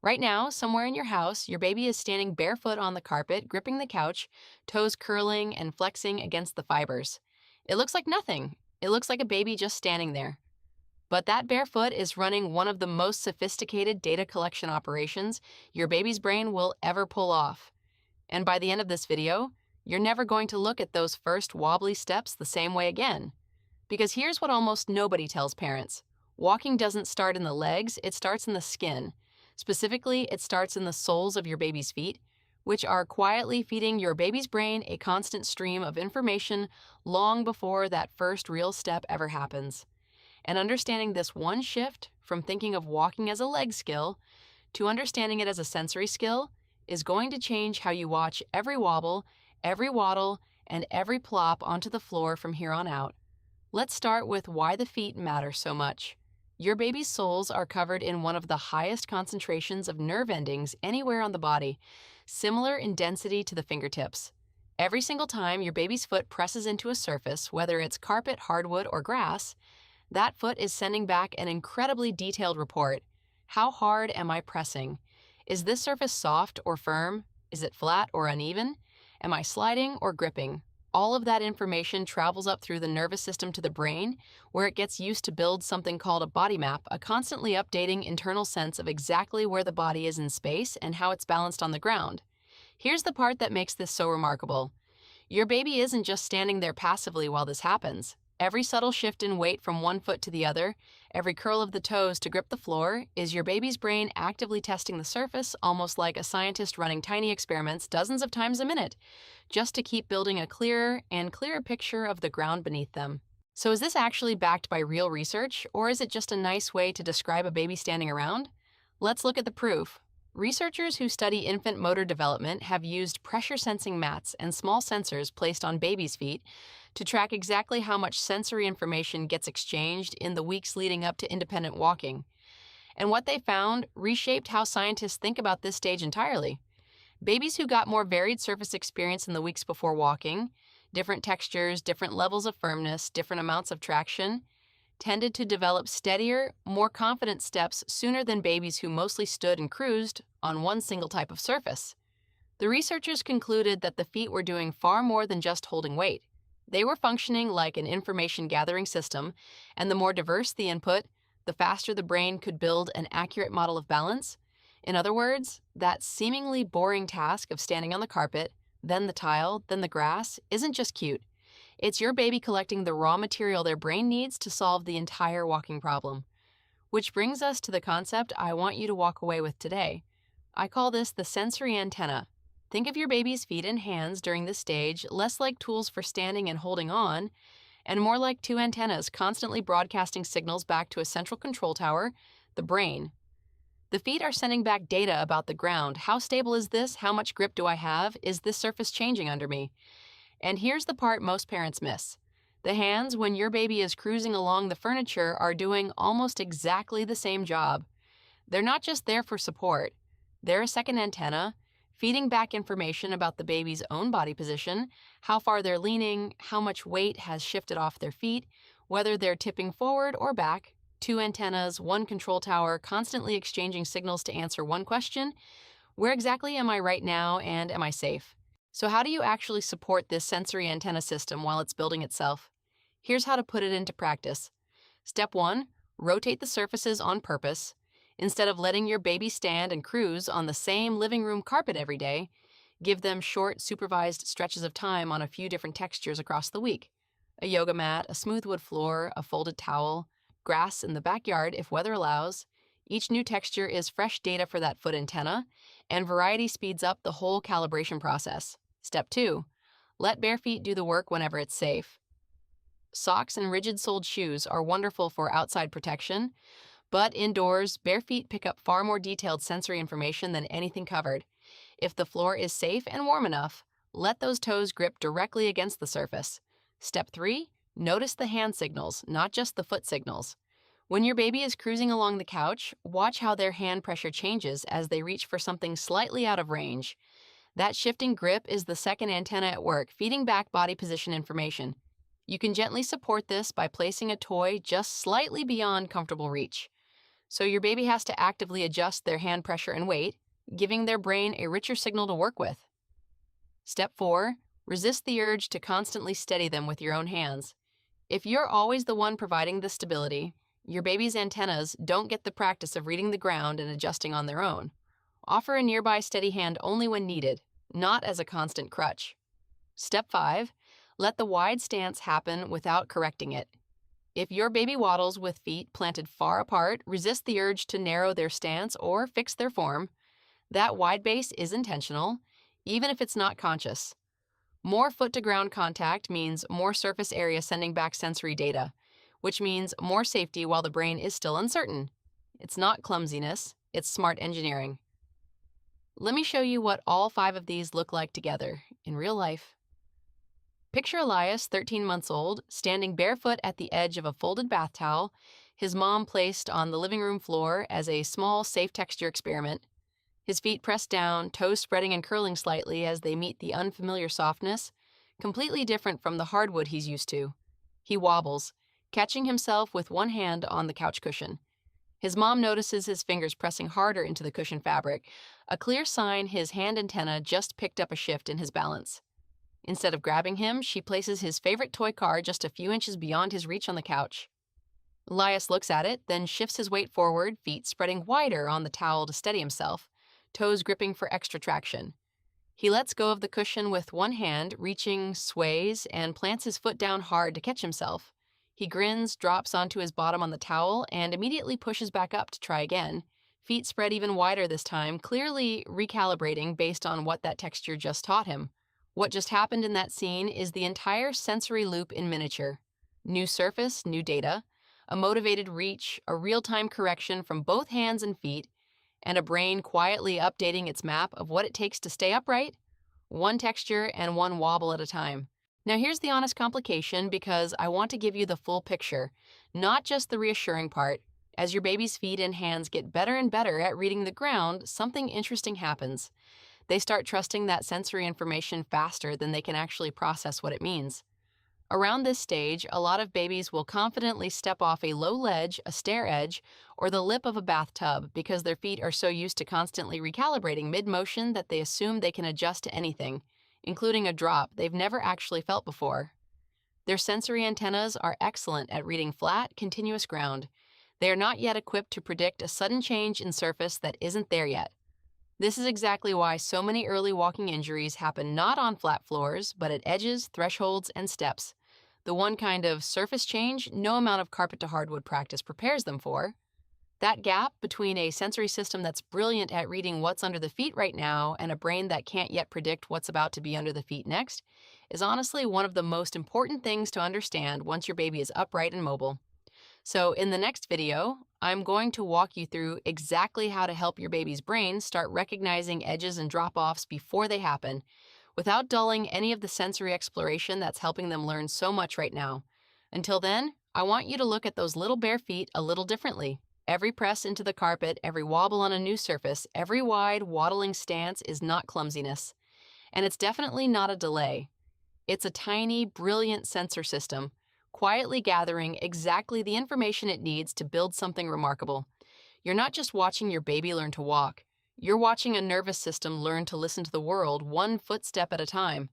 Right now, somewhere in your house, your baby is standing barefoot on the carpet, gripping the couch, toes curling and flexing against the fibers. It looks like nothing. It looks like a baby just standing there. But that bare foot is running one of the most sophisticated data collection operations your baby's brain will ever pull off. And by the end of this video, you're never going to look at those first wobbly steps the same way again. Because here's what almost nobody tells parents. Walking doesn't start in the legs, it starts in the skin. Specifically, it starts in the soles of your baby's feet, which are quietly feeding your baby's brain a constant stream of information long before that first real step ever happens. And understanding this one shift from thinking of walking as a leg skill to understanding it as a sensory skill is going to change how you watch every wobble, every waddle, and every plop onto the floor from here on out. Let's start with why the feet matter so much. Your baby's soles are covered in one of the highest concentrations of nerve endings anywhere on the body, similar in density to the fingertips. Every single time your baby's foot presses into a surface, whether it's carpet, hardwood, or grass, that foot is sending back an incredibly detailed report. How hard am I pressing? Is this surface soft or firm? Is it flat or uneven? Am I sliding or gripping? All of that information travels up through the nervous system to the brain, where it gets used to build something called a body map, a constantly updating internal sense of exactly where the body is in space and how it's balanced on the ground. Here's the part that makes this so remarkable. Your baby isn't just standing there passively while this happens. Every subtle shift in weight from one foot to the other, every curl of the toes to grip the floor, is your baby's brain actively testing the surface, almost like a scientist running tiny experiments dozens of times a minute, just to keep building a clearer and clearer picture of the ground beneath them. So is this actually backed by real research, or is it just a nice way to describe a baby standing around? Let's look at the proof. Researchers who study infant motor development have used pressure-sensing mats and small sensors placed on babies' feet to track exactly how much sensory information gets exchanged in the weeks leading up to independent walking. And what they found reshaped how scientists think about this stage entirely. Babies who got more varied surface experience in the weeks before walking, different textures, different levels of firmness, different amounts of traction, tended to develop steadier, more confident steps sooner than babies who mostly stood and cruised on one single type of surface. The researchers concluded that the feet were doing far more than just holding weight. They were functioning like an information gathering system, and the more diverse the input, the faster the brain could build an accurate model of balance. In other words, that seemingly boring task of standing on the carpet, then the tile, then the grass, isn't just cute. It's your baby collecting the raw material their brain needs to solve the entire walking problem. Which brings us to the concept I want you to walk away with today. I call this the sensory antenna. Think of your baby's feet and hands during this stage less like tools for standing and holding on, and more like two antennas constantly broadcasting signals back to a central control tower, the brain. The feet are sending back data about the ground. How stable is this? How much grip do I have? Is this surface changing under me? And here's the part most parents miss. The hands, when your baby is cruising along the furniture, are doing almost exactly the same job. They're not just there for support. They're a second antenna, feeding back information about the baby's own body position, how far they're leaning, how much weight has shifted off their feet, whether they're tipping forward or back. Two antennas, one control tower, constantly exchanging signals to answer one question: where exactly am I right now, and am I safe? So how do you actually support this sensory antenna system while it's building itself? Here's how to put it into practice. Step 1, rotate the surfaces on purpose. Instead of letting your baby stand and cruise on the same living room carpet every day, give them short, supervised stretches of time on a few different textures across the week. A yoga mat, a smooth wood floor, a folded towel, grass in the backyard if weather allows. Each new texture is fresh data for that foot antenna, and variety speeds up the whole calibration process. Step 2, let bare feet do the work whenever it's safe. Socks and rigid-soled shoes are wonderful for outside protection, but indoors, bare feet pick up far more detailed sensory information than anything covered. If the floor is safe and warm enough, let those toes grip directly against the surface. Step 3, notice the hand signals, not just the foot signals. When your baby is cruising along the couch, watch how their hand pressure changes as they reach for something slightly out of range. That shifting grip is the second antenna at work, feeding back body position information. You can gently support this by placing a toy just slightly beyond comfortable reach. So your baby has to actively adjust their hand pressure and weight, giving their brain a richer signal to work with. Step 4. Resist the urge to constantly steady them with your own hands. If you're always the one providing the stability, your baby's antennas don't get the practice of reading the ground and adjusting on their own. Offer a nearby steady hand only when needed, not as a constant crutch. Step 5. Let the wide stance happen without correcting it. If your baby waddles with feet planted far apart, resist the urge to narrow their stance or fix their form. That wide base is intentional, even if it's not conscious. More foot-to-ground contact means more surface area sending back sensory data, which means more safety while the brain is still uncertain. It's not clumsiness, it's smart engineering. Let me show you what all 5 of these look like together in real life. Picture Elias, 13 months old, standing barefoot at the edge of a folded bath towel, his mom placed on the living room floor as a small, safe texture experiment. His feet pressed down, toes spreading and curling slightly as they meet the unfamiliar softness, completely different from the hardwood he's used to. He wobbles, catching himself with one hand on the couch cushion. His mom notices his fingers pressing harder into the cushion fabric, a clear sign his hand antenna just picked up a shift in his balance. Instead of grabbing him, she places his favorite toy car just a few inches beyond his reach on the couch. Elias looks at it, then shifts his weight forward, feet spreading wider on the towel to steady himself, toes gripping for extra traction. He lets go of the cushion with one hand, reaching, sways, and plants his foot down hard to catch himself. He grins, drops onto his bottom on the towel, and immediately pushes back up to try again, feet spread even wider this time, clearly recalibrating based on what that texture just taught him. What just happened in that scene is the entire sensory loop in miniature. New surface, new data, a motivated reach, a real-time correction from both hands and feet, and a brain quietly updating its map of what it takes to stay upright, one texture and one wobble at a time. Now here's the honest complication, because I want to give you the full picture, not just the reassuring part. As your baby's feet and hands get better and better at reading the ground, something interesting happens. They start trusting that sensory information faster than they can actually process what it means. Around this stage, a lot of babies will confidently step off a low ledge, a stair edge, or the lip of a bathtub because their feet are so used to constantly recalibrating mid-motion that they assume they can adjust to anything, including a drop they've never actually felt before. Their sensory antennas are excellent at reading flat, continuous ground. They are not yet equipped to predict a sudden change in surface that isn't there yet. This is exactly why so many early walking injuries happen not on flat floors, but at edges, thresholds, and steps. The one kind of surface change no amount of carpet to hardwood practice prepares them for. That gap between a sensory system that's brilliant at reading what's under the feet right now and a brain that can't yet predict what's about to be under the feet next is honestly one of the most important things to understand once your baby is upright and mobile. So in the next video, I'm going to walk you through exactly how to help your baby's brain start recognizing edges and drop-offs before they happen, without dulling any of the sensory exploration that's helping them learn so much right now. Until then, I want you to look at those little bare feet a little differently. Every press into the carpet, every wobble on a new surface, every wide, waddling stance is not clumsiness. And it's definitely not a delay. It's a tiny, brilliant sensor system, quietly gathering exactly the information it needs to build something remarkable. You're not just watching your baby learn to walk. You're watching a nervous system learn to listen to the world one footstep at a time.